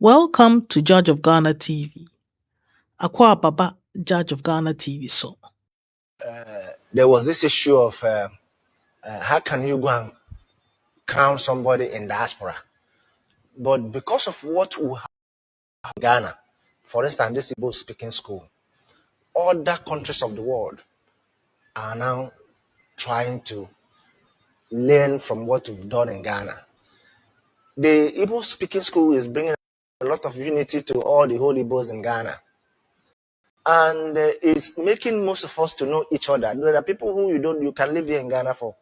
Welcome to Judge of Ghana TV. Akwa Baba, Judge of Ghana TV. So, there was this issue of how can you go and crown somebody in diaspora? But because of what we have in Ghana, for instance, this Igbo-speaking school, other countries of the world are now trying to learn from what we've done in Ghana. The Igbo-speaking school is bringing a lot of unity to all the whole Igbos in Ghana. And it's making most of us to know each other. There are people who you can live here in Ghana for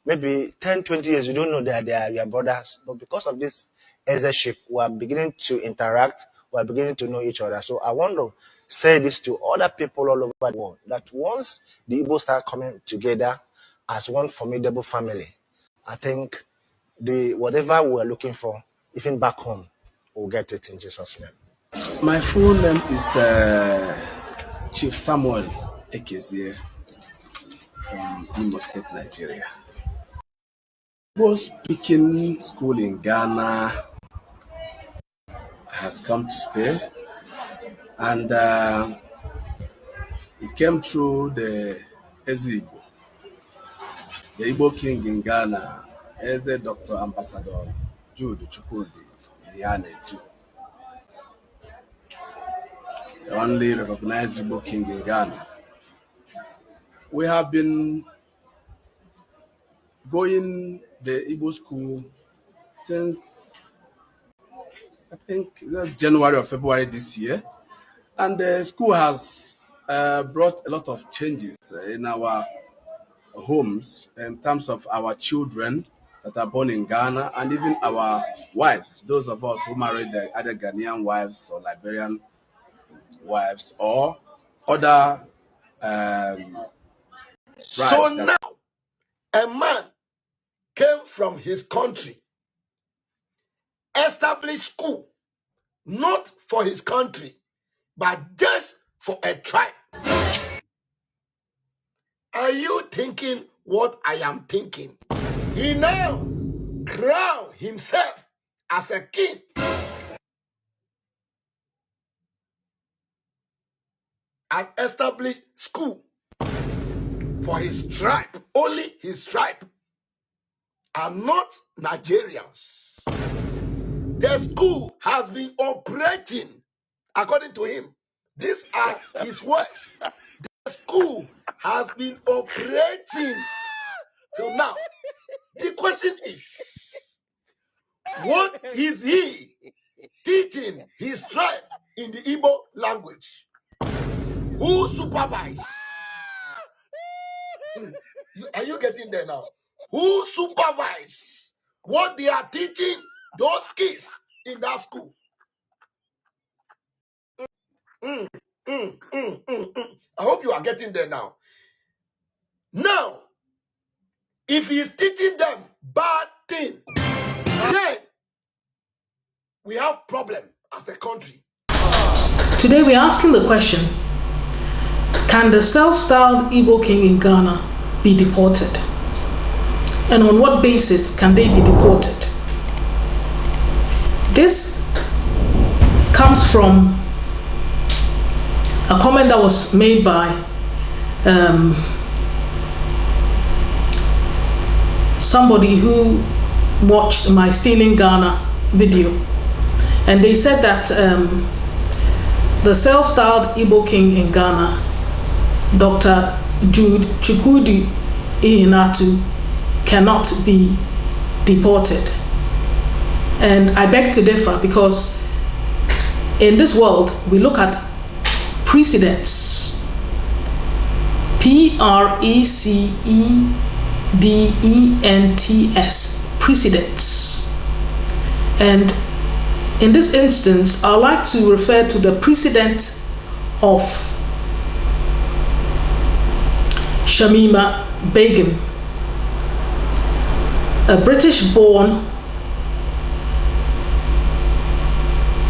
maybe 10, 20 years, you don't know that they are your brothers. But because of this eldership, we are beginning to interact, we are beginning to know each other. So I want to say this to other people all over the world, that once the Igbo start coming together as one formidable family, I think whatever we're looking for, even back home, we'll get it in Jesus' name. My full name is Chief Samuel Ekezie from Ningo State, Nigeria. Igbo-speaking school in Ghana has come to stay, and it came through the Igbo, the Igbo King in Ghana, as the Dr. Ambassador Jude Chukwudi Ihenetu, the only recognized Igbo King in Ghana. We have been going the Igbo school since I think January or February this year, and the school has brought a lot of changes in our homes in terms of our children that are born in Ghana, and even our wives, those of us who married either Ghanaian wives or Liberian wives or other so now a man came from his country, established school, not for his country, but just for a tribe. Are you thinking what I am thinking? He now crowned himself as a king. And established school for his tribe, only his tribe, and not Nigerians. The school has been operating, according to him. These are his words. The school has been operating till now. The question is, what is he teaching his tribe in the Igbo language? Who supervise? Are you getting there now? Who supervise what they are teaching those kids in that school? I hope you are getting there now. Now, if he is teaching them bad thing, then we have problem as a country. today we're asking the question, can the self-styled Igbo King in Ghana be deported? And on what basis can they be deported? This comes from a comment that was made by somebody who watched my Stealing Ghana video, and they said that the self-styled Igbo King in Ghana, Dr. Jude Chukwudi Ihenetu, cannot be deported. And I beg to differ, because in this world we look at precedents, Precedents, precedents. And in this instance, I'd like to refer to the precedent of Shamima Begum, a British-born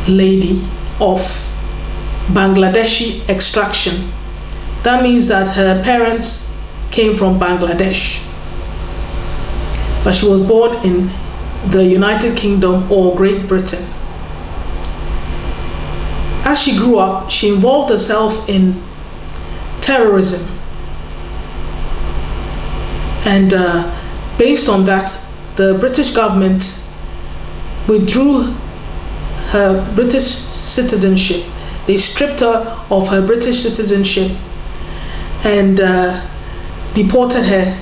lady of Bangladeshi extraction. That means that her parents came from Bangladesh, but she was born in the United Kingdom or Great Britain. as she grew up, she involved herself in terrorism. And based on that, the British government withdrew her British citizenship. They stripped her of her British citizenship and deported her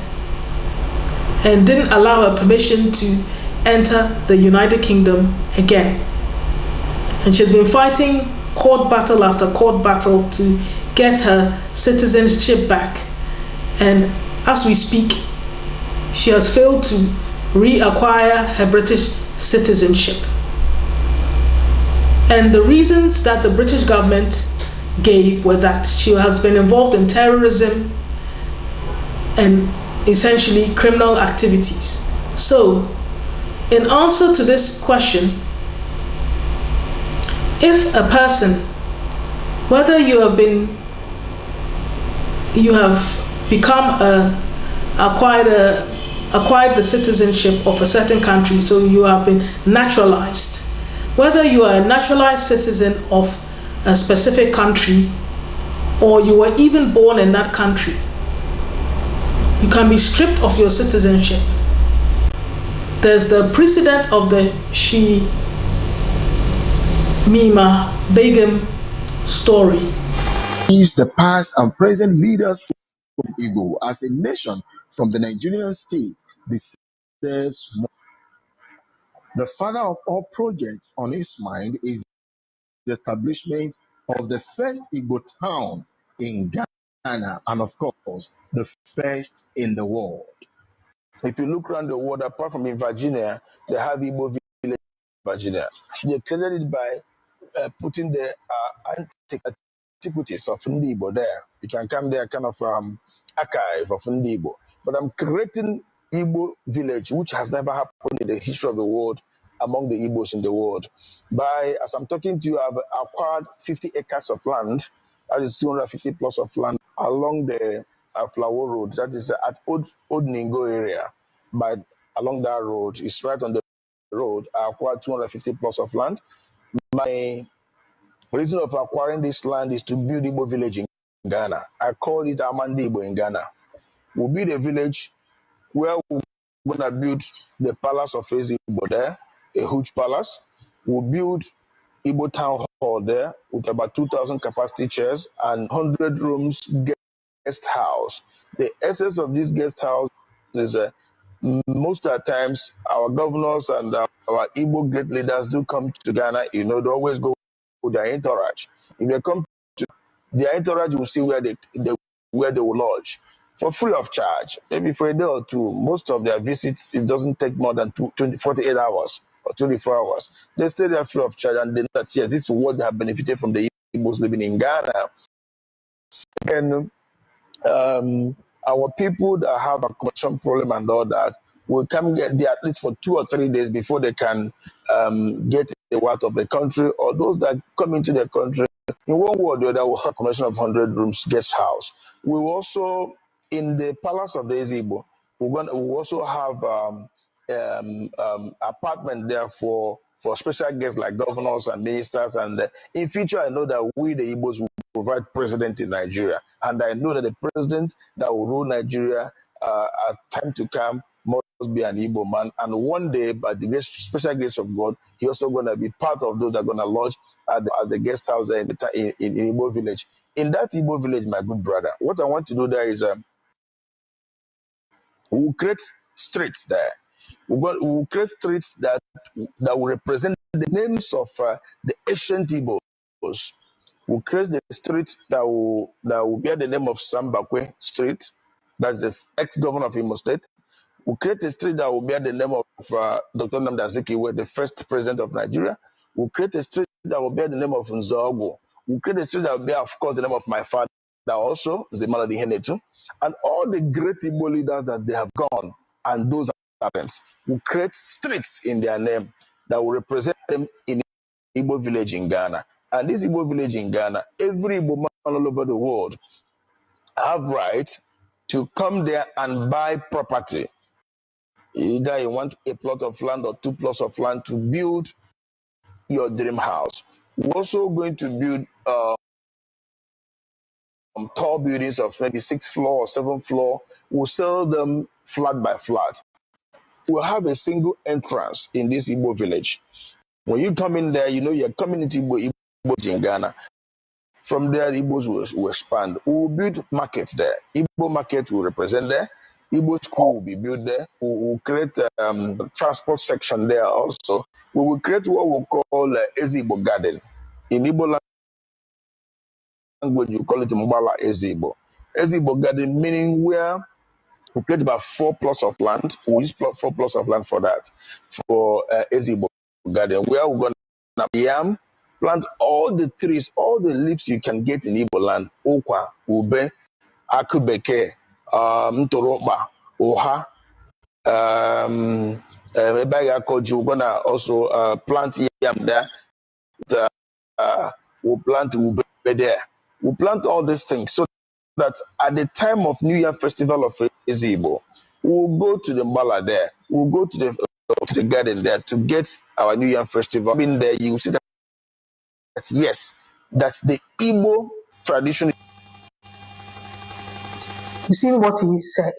and didn't allow her permission to enter the United Kingdom again. And she's been fighting court battle after court battle to get her citizenship back. And as we speak, she has failed to reacquire her British citizenship. And the reasons that the British government gave were that she has been involved in terrorism and essentially criminal activities. So, in answer to this question, if a person, whether you have become acquired the citizenship of a certain country, so you have been naturalized, whether you are a naturalized citizen of a specific country or you were even born in that country, you can be stripped of your citizenship. There's the precedent of the Shamima Begum story. Is the past and present leaders from Igbo as a nation from the Nigerian state deserves more. The father of all projects on his mind is the establishment of the first Igbo town in Ghana, and of course, the first in the world. If you look around the world, apart from in Virginia, they have Igbo village in Virginia. They created it by putting the antiquities of Igbo there. You can come there, kind of archive of Igbo. But I'm creating Igbo village, which has never happened in the history of the world among the Igbos in the world. As I'm talking to you, I've acquired 50 acres of land, that is 250 plus of land along the Flower Road, that is at Old Ningo area. But along that road, it's right on the road. I acquired 250 plus of land. My reason of acquiring this land is to build Igbo village in Ghana. I call it Igbo in Ghana. We'll build a village where we're going to build the palace of Igbo there, a huge palace. We'll build Igbo town hall there with about 2,000 capacity chairs and 100 rooms guest house. The essence of this guest house is most of the times our governors and our Igbo great leaders do come to Ghana, they always go with their entourage. If they come to their entourage, will see where they will lodge for free of charge. Maybe for a day or two. Most of their visits, it doesn't take more than 48 hours or 24 hours. They stay there free of charge, and they know that, yes, this is what they have benefited from the Igbos living in Ghana. And our people that have accommodation problem and all that will come get there at least for 2 or 3 days before they can get out of the country, or those that come into the country in one word or the other will have accommodation of 100 rooms guest house. We will also, in the palace of the Igbo, we'll also have apartment there for special guests like governors and ministers. And in future, I know that we, the Igbos, will provide president in Nigeria. And I know that the president that will rule Nigeria at time to come must be an Igbo man. And one day, by the special grace of God, he also going to be part of those that are going to lodge at the guest house in Igbo village. In that Igbo village, my good brother, what I want to do there is we'll create streets there. We'll create streets that will represent the names of the ancient Igbos. We'll create the streets that will bear the name of Sambakwe Street. That's the ex-governor of Imo State. We'll create a street that will bear the name of Dr. Nnamdi Azikiwe, the first president of Nigeria. We'll create a street that will bear the name of Nzogwu. We'll create a street that will bear, of course, the name of my father also, Chukwudi Jude Ihenetu, and all the great Igbo leaders that they have gone, and those servants will create streets in their name that will represent them in Igbo village in Ghana. And this Igbo village in Ghana, every Igbo man all over the world have right to come there and buy property. Either you want a plot of land or 2 plots of land to build your dream house. We're also going to build tall buildings of maybe 6th floor or 7th floor. We'll sell them flat by flat. We'll have a single entrance in this Igbo village. When you come in there, you know you're coming into Igbo in Ghana. From there, the Igbos will expand. We will build markets there. Igbo market will represent there. Igbo school will be built there. We will create a transport section there also. We will create what we call Ezigbo Garden. In Igbo language, you call it Mbala Ezigbo. Ezigbo Garden meaning where we create about 4 plots of land. We use 4 plots of land for that, for Ezigbo Garden, where we're going to yam, plant all the trees, all the leaves you can get in Igbo land. Okwa, ube, akubeke, mtoroba, oha, we're going to also plant yam there. We'll plant ube there. We'll plant all these things so that at the time of New Year Festival of Ezigbo, we'll go to the Mbala there. We'll go to the garden there to get our New Year Festival. In there, you see that yes, that's the Igbo tradition. You seen what he said?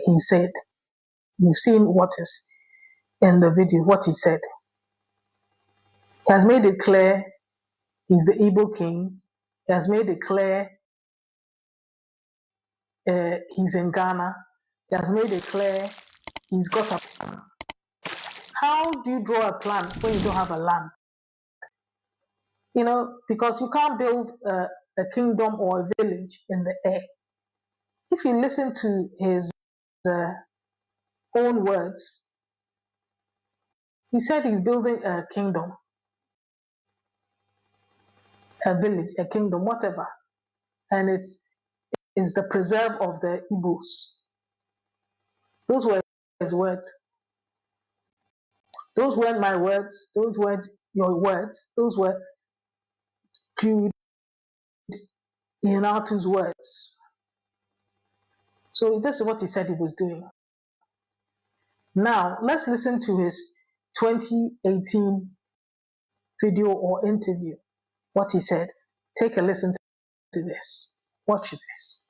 You've seen what is in the video, what he said. He has made it clear he's the Igbo king. He has made it clear he's in Ghana. He has made it clear he's got a plan. How do you draw a plan when you don't have a land? You know, because you can't build a kingdom or a village in the air. If you listen to his own words, he said he's building a kingdom, a village, a kingdom, whatever. And it's the preserve of the Igbos. Those were his words. Those weren't my words. Those weren't your words. Those were Jude Ihenetu's words. So this is what he said he was doing. Now, let's listen to his 2018 video or interview, what he said. Take a listen to this. Watch this.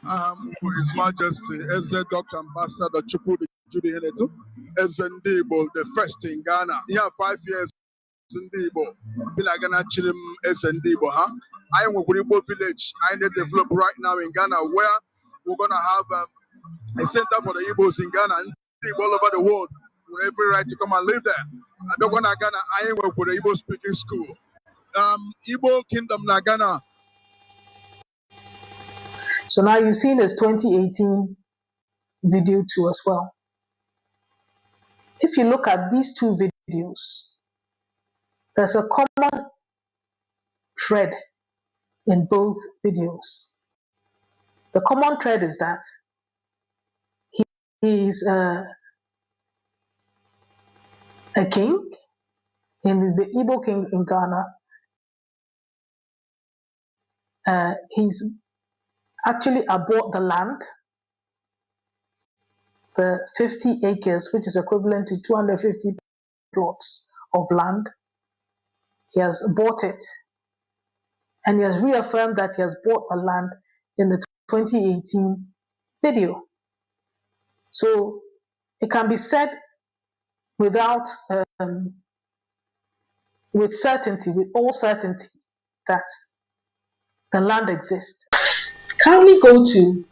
For His Majesty, Eze Dr. Ambassador Chukwudi Jude Ihenetu, Eze Ndibo, the first in Ghana. Yeah, 5 years in Ndibo. Bila Ghana Chilim Eze Ndibo, huh? I am Igbo village. I need to develop right now in Ghana where we're going to have a center for the Igbos in Ghana and people all over the world with every right to come and live there. I don't want to Ghana. I am with the Igbo-speaking school. Igbo Kingdom na Ghana. So now you've seen his 2018 video too as well. If you look at these two videos, there's a common thread in both videos. The common thread is that he is a king, and he's the Igbo king in Ghana. He's actually bought the land, the 50 acres, which is equivalent to 250 plots of land. He has bought it, and he has reaffirmed that he has bought the land in the 2018 video. So it can be said without, with certainty, with all certainty, that the land exists. Kindly go to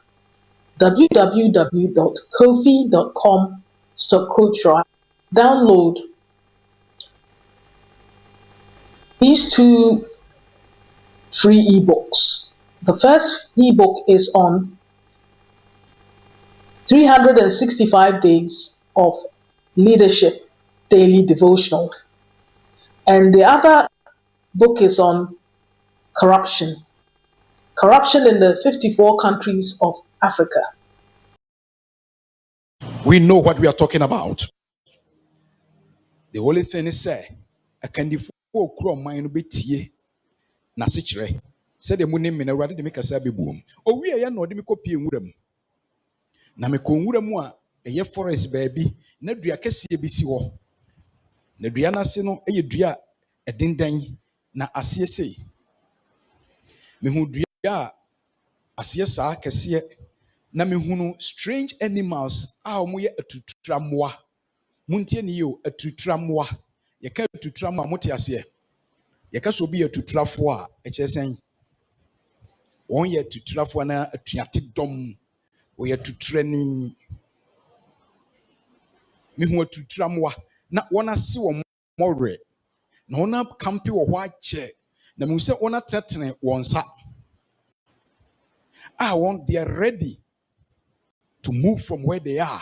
www.kofi.com/culture. Download these two free ebooks. The first ebook is on 365 days of leadership daily devotional. And the other book is on corruption. Corruption in the 54 countries of Africa. We know what we are talking about. The only thing is say, I can default chrome mine be tea. Nasichre. Said the moon in a rather make a sabi boom. Oh, we are not the copy in Wudem. Nameko Wudemwa, a ye forest baby, Nedria Cassia BC war. Nedriana Sino, a dria, a dindan, na aseɛ sei mehu dua aseɛ saa kɛseɛ na mehunu strange animals a wɔn yɛ atuturammoa muntie ne yio atuturammoa yɛka atuturammoa mote aseɛ yɛka so obi yɛ atuturafoɔ a ɛkyerɛ sɛn wɔn yɛ atuturafoɔ na atuate dɔm wɔyɛ atuturani mehu atuturammoa na wɔn ase wɔn mɔwerɛ na wɔn akampe wɔ hɔ akyɛ na mehu sɛ wɔn atenatena wɔn nsa a wɔn they are ready to move from where they are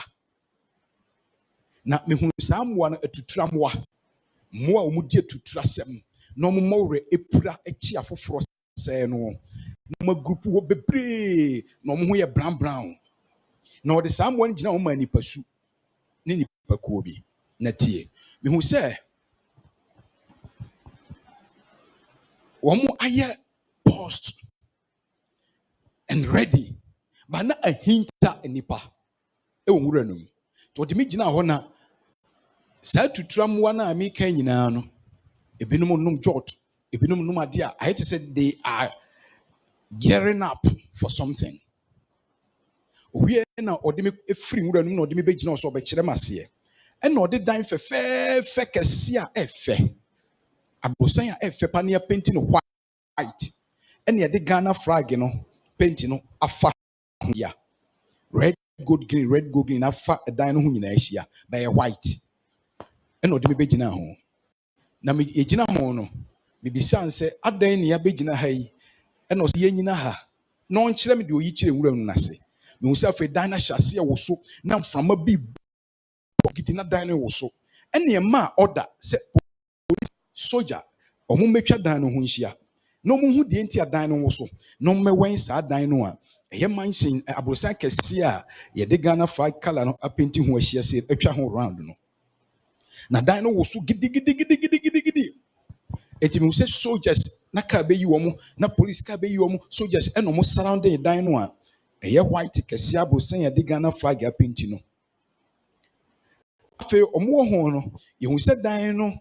na mehu saa mmoa no atuturammoa mmoa a wɔn di atuturasɛm na wɔn mɔwerɛ epura akyi afoforɔ sɛɛ no na wɔn agrupu hɔ bebree na wɔn ho yɛ brown brown na wɔde saa mmoa no gyina wɔn ma nipa su ne nipakuo bi na tie mehu sɛ wɔn ayɛ post and ready but na ahinta nipa ɛwɔ nwura no mu to wɔde me gyina hɔ na saa tuturammoa no a meka nyinaa no ebinom nom jot ebinom nom ade a ayɛ te sɛ they are gearing up for something owie na ɔde me efiri nwura no mu na ɔde me bɛgyina hɔ so ɔbɛkyerɛ m aseɛ ɛna ɔde dan fɛfɛɛfɛ kɛse a ɛfɛ abosan a ɛfɛ pa ne apenti no white ɛna yɛde Ghana flag no penti no afa ya red gold green afa dan no ho nyinaa ahyia bɛyɛ white ɛna ɔde me bɛgyina ho na me egyina ho no me bisan sɛ adan ne ya bɛgyina ha yi ɛna ɔsɛ yɛnyina ha na ɔnkyerɛ me de oyi kyerɛ nwura no nase me hu sɛ afei dan no ahyɛ ase wɔ so na mframa bi gidi na dan no wɔ so ɛna ɛma order sɛ police soldier ɔmo mɛtwa dan no ho nhyia na ɔmo hu deɛ nti a dan no wɔ so na ɔmo mɛwɛn saa dan no a ɛyɛ mansion aborosan kɛse a yɛde Ghana flag color no apenti ho ahyia sɛ atwa ho round no na dan no wɔ so gidi enti me sɛ soldiers na car bɛyi wɔn na police car bɛyi wɔn soldiers ɛna ɔmo surrounding dan no a ɛyɛ white kɛse aborosan yɛde Ghana flag apenti no afei ɔmo wɔ ho no yɛhu sɛ dan no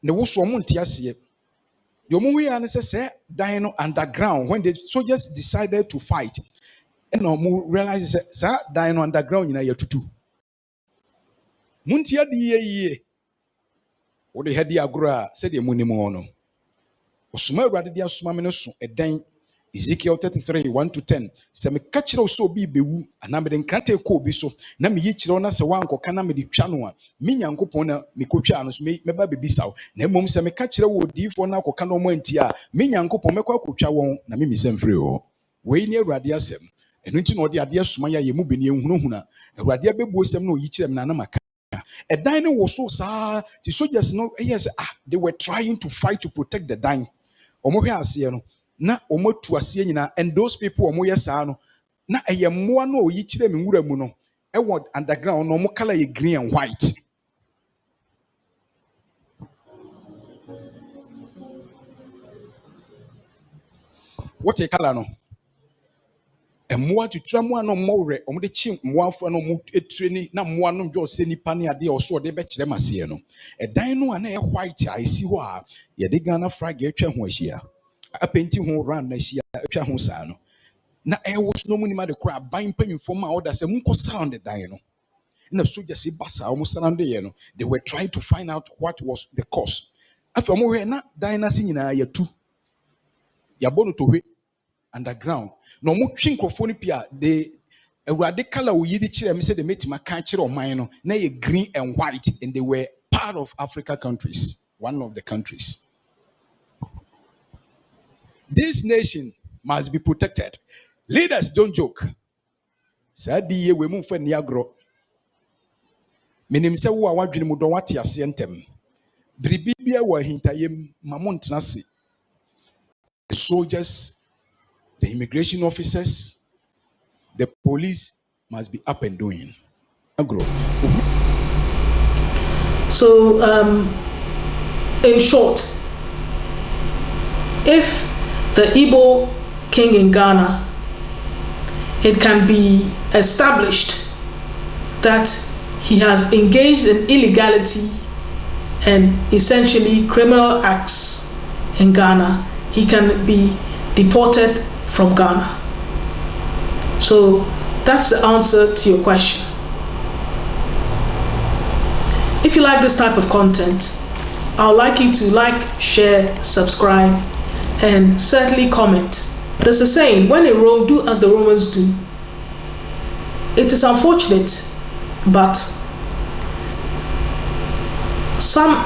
ne wo so ɔmo nte aseɛ deɛ ɔmo hu yɛ ne sɛ dan no underground when the soldiers decided to fight ɛna ɔmo realize sɛ saa dan no underground nyinaa yɛtutu muntie ade yie wode ha di agorɔ a sɛdeɛ munim hɔ no ɔsoma Awurade de asoma me no so ɛdan Ezekiel 33:1-10 sɛ meka kyerɛ wo sɛ obi bɛwu anaa mede nkrante kɔ obi so na meyi kyerɛ wo na sɛ woankɔka na mede twa no a me Nyankopɔn na mekɔtwaa no so mɛba bɛbisa wo na mmom sɛ meka kyerɛ wo odiyifoɔ no akɔka na ɔmo anti a me Nyankopɔn mɛkɔ akɔtwa wɔn na memisa mfiri hɔ wei ne Awurade asɛm ɛno nti na ɔde adeɛ soma yɛ mu bi ne ɛhunuhuna Awurade abɛbuo sɛm na ɔyi kyerɛ me na maka ɛdan no wɔ so saa ti soldiers no ɛyɛ sɛ they were trying to fight to protect the dan ɔmo hwɛ aseɛ no na ɔmo atu aseɛ nyinaa and those people ɔmo yɛ saa no na ɛyɛ mmoa no ɔyi kyerɛ me nwura mu no ɛwɔ underground no ɔmo color yɛ green and white what a color no mmoa tuturammoa no mmɔwerɛ ɔmo de kyi mmoafoɔ no ɔmo etreni na mmoa no dwo sɛ nipa ne adeɛ ɔso ɔde bɛkyerɛ maseɛ no ɛdan no a na ɛyɛ white a esi hɔ a yɛde Ghana flag atwa ho ahyia apenti ho round na ahyia atwa ho saa no na ɛwɔ so no mu nima de kora ban mpanyinfoɔ ma ɔda sɛ monkɔ surround the dan no na soldiers basa ɔmo surround yɛ no they were trying to find out what was the cause after ɔmo hwɛ na dan na se nyinaa yɛtu yɛabɔ no tohwe underground na ɔmo twi nkurɔfoɔ no pia de Awurade color oyi de kyerɛ me sɛ de metima ka kyerɛ ɔman no na yɛ green and white and they were part of Africa countries one of the countries. This nation must be protected. Leaders don't joke. Sadi ye we move for niagro. Menim se wo a wadwene mu don wate ase ntem. Bribibia wa hintayem mamon tenase. The soldiers, the immigration officers, the police must be up and doing. So, in short, if the Igbo King in Ghana, it can be established that he has engaged in illegality and essentially criminal acts in Ghana, he can be deported from Ghana. So that's the answer to your question. If you like this type of content, I would like you to like, share, subscribe, and certainly comment. There's a saying, when in Rome, do as the Romans do. It is unfortunate, but some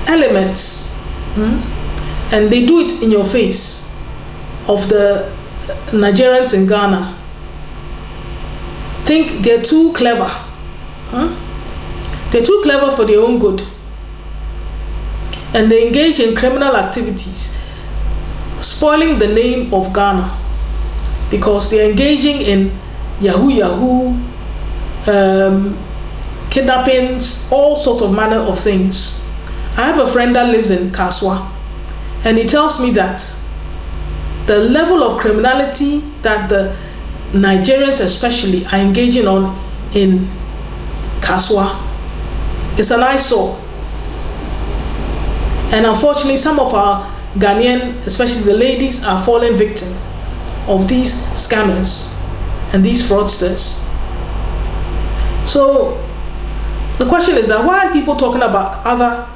elements, and they do it in your face, of the Nigerians in Ghana, think they're too clever. They're too clever for their own good. And they engage in criminal activities, spoiling the name of Ghana, because they're engaging in yahoo, kidnappings, all sort of manner of things. I have a friend that lives in Kaswa, and he tells me that the level of criminality that the Nigerians especially are engaging on in Kaswa is an eyesore. And unfortunately, some of our Ghanaian, especially the ladies, are falling victim of these scammers and these fraudsters. So the question is that why are people talking about other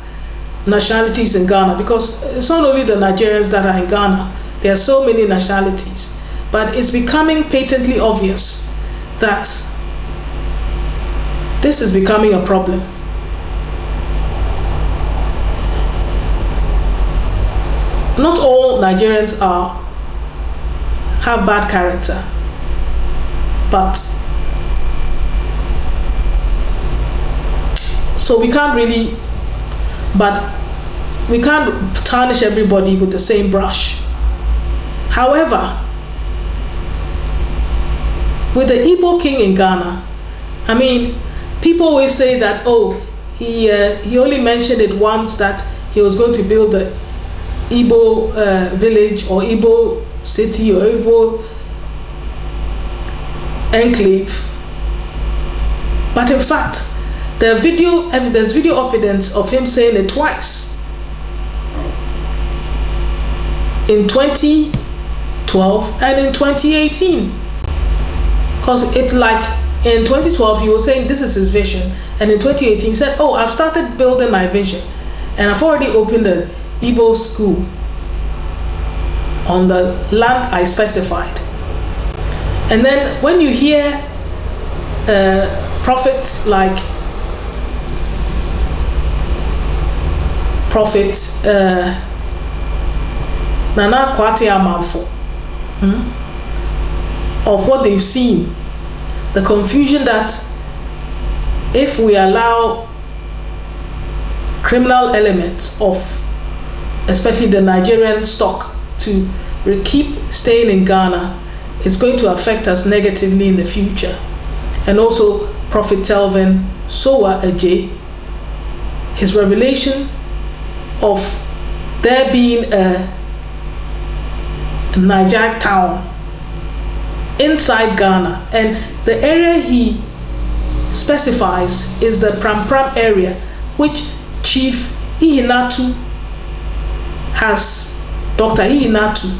nationalities in Ghana? Because it's not only the Nigerians that are in Ghana, there are so many nationalities. But it's becoming patently obvious that this is becoming a problem. Not all Nigerians have bad character, but so we can't tarnish everybody with the same brush. However, with the Igbo King in Ghana, I mean, people always say that, oh, he only mentioned it once, that he was going to build the Igbo village or Igbo city or Igbo enclave. But in fact, there's video evidence of him saying it twice. In 2012 and in 2018. Because it's like in 2012 he was saying this is his vision, and in 2018 he said, oh, I've started building my vision and I've already opened an Igbo school on the land I specified. And then when you hear prophets like Nana Kwarteng Amanfo, of what they've seen, the confusion that if we allow criminal elements of especially the Nigerian stock to keep staying in Ghana, it's going to affect us negatively in the future. And also Prophet Telvin, Sowah, Adjei, his revelation of there being a Naija Town inside Ghana, and the area he specifies is the Prampram area, which Chief Ihenetu has, Dr. Ihenetu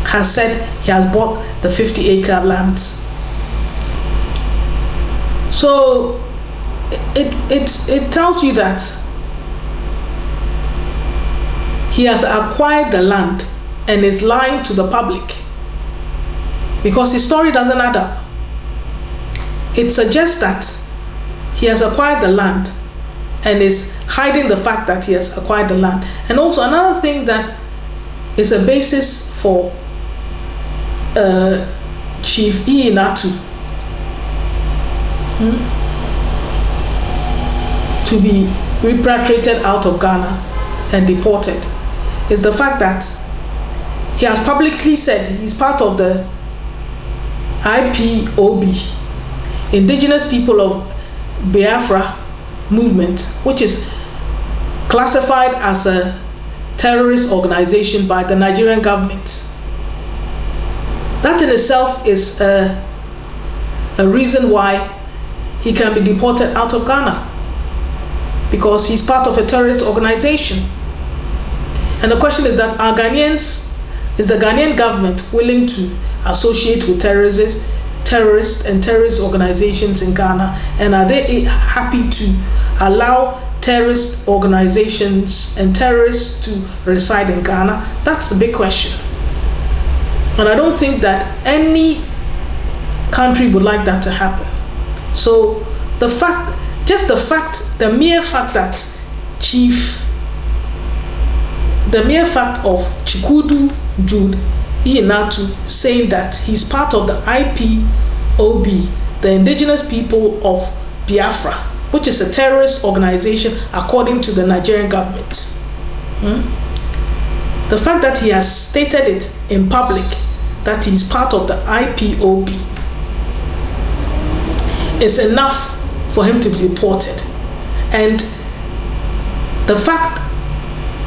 has said he has bought the 50-acre lands. So it tells you that he has acquired the land and is lying to the public, because his story doesn't add up. It suggests that he has acquired the land and is hiding the fact that he has acquired the land. And also another thing that is a basis for Chief Ihenetu to be repatriated out of Ghana and deported is the fact that he has publicly said he's part of the Ipob'S, Indigenous People of Biafra movement, which is classified as a terrorist organization by the Nigerian government. That in itself is a reason why he can be deported out of Ghana, because he's part of a terrorist organization. And the question is that is the Ghanaian government willing to associate with terrorists and terrorist organizations in Ghana? And are they happy to allow terrorist organizations and terrorists to reside in Ghana? That's a big question. And I don't think that any country would like that to happen. So the mere fact of Chukwudi Jude Ihenetu saying that he's part of the Ipob'S, the indigenous people of Biafra, which is a terrorist organization according to the Nigerian government. The fact that he has stated it in public that he's part of the Ipob'S is enough for him to be deported. And the fact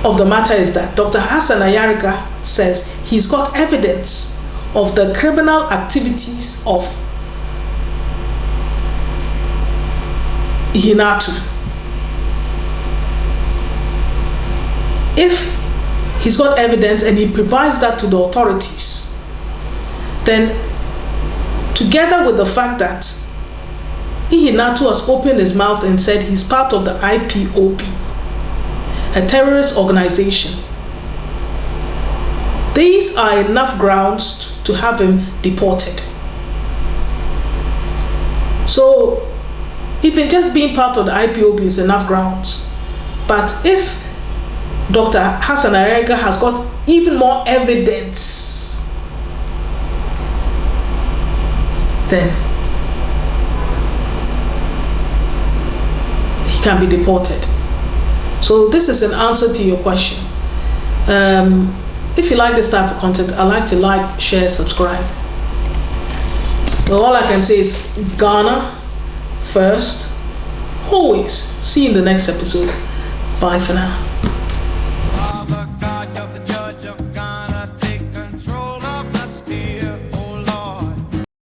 of the matter is that Dr. Hassan Ayariga says he's got evidence of the criminal activities of Ihenetu. If he's got evidence and he provides that to the authorities, then together with the fact that Ihenetu has opened his mouth and said he's part of the Ipob'S, a terrorist organization, these are enough grounds to have him deported. So even just being part of the Ipob'S is enough grounds. But if Dr. Hassan Ayariga has got even more evidence, then he can be deported. So this is an answer to your question. If you like this type of content, I'd like to like, share, subscribe. Well, all I can say is Ghana first, always. See you in the next episode. Bye for now.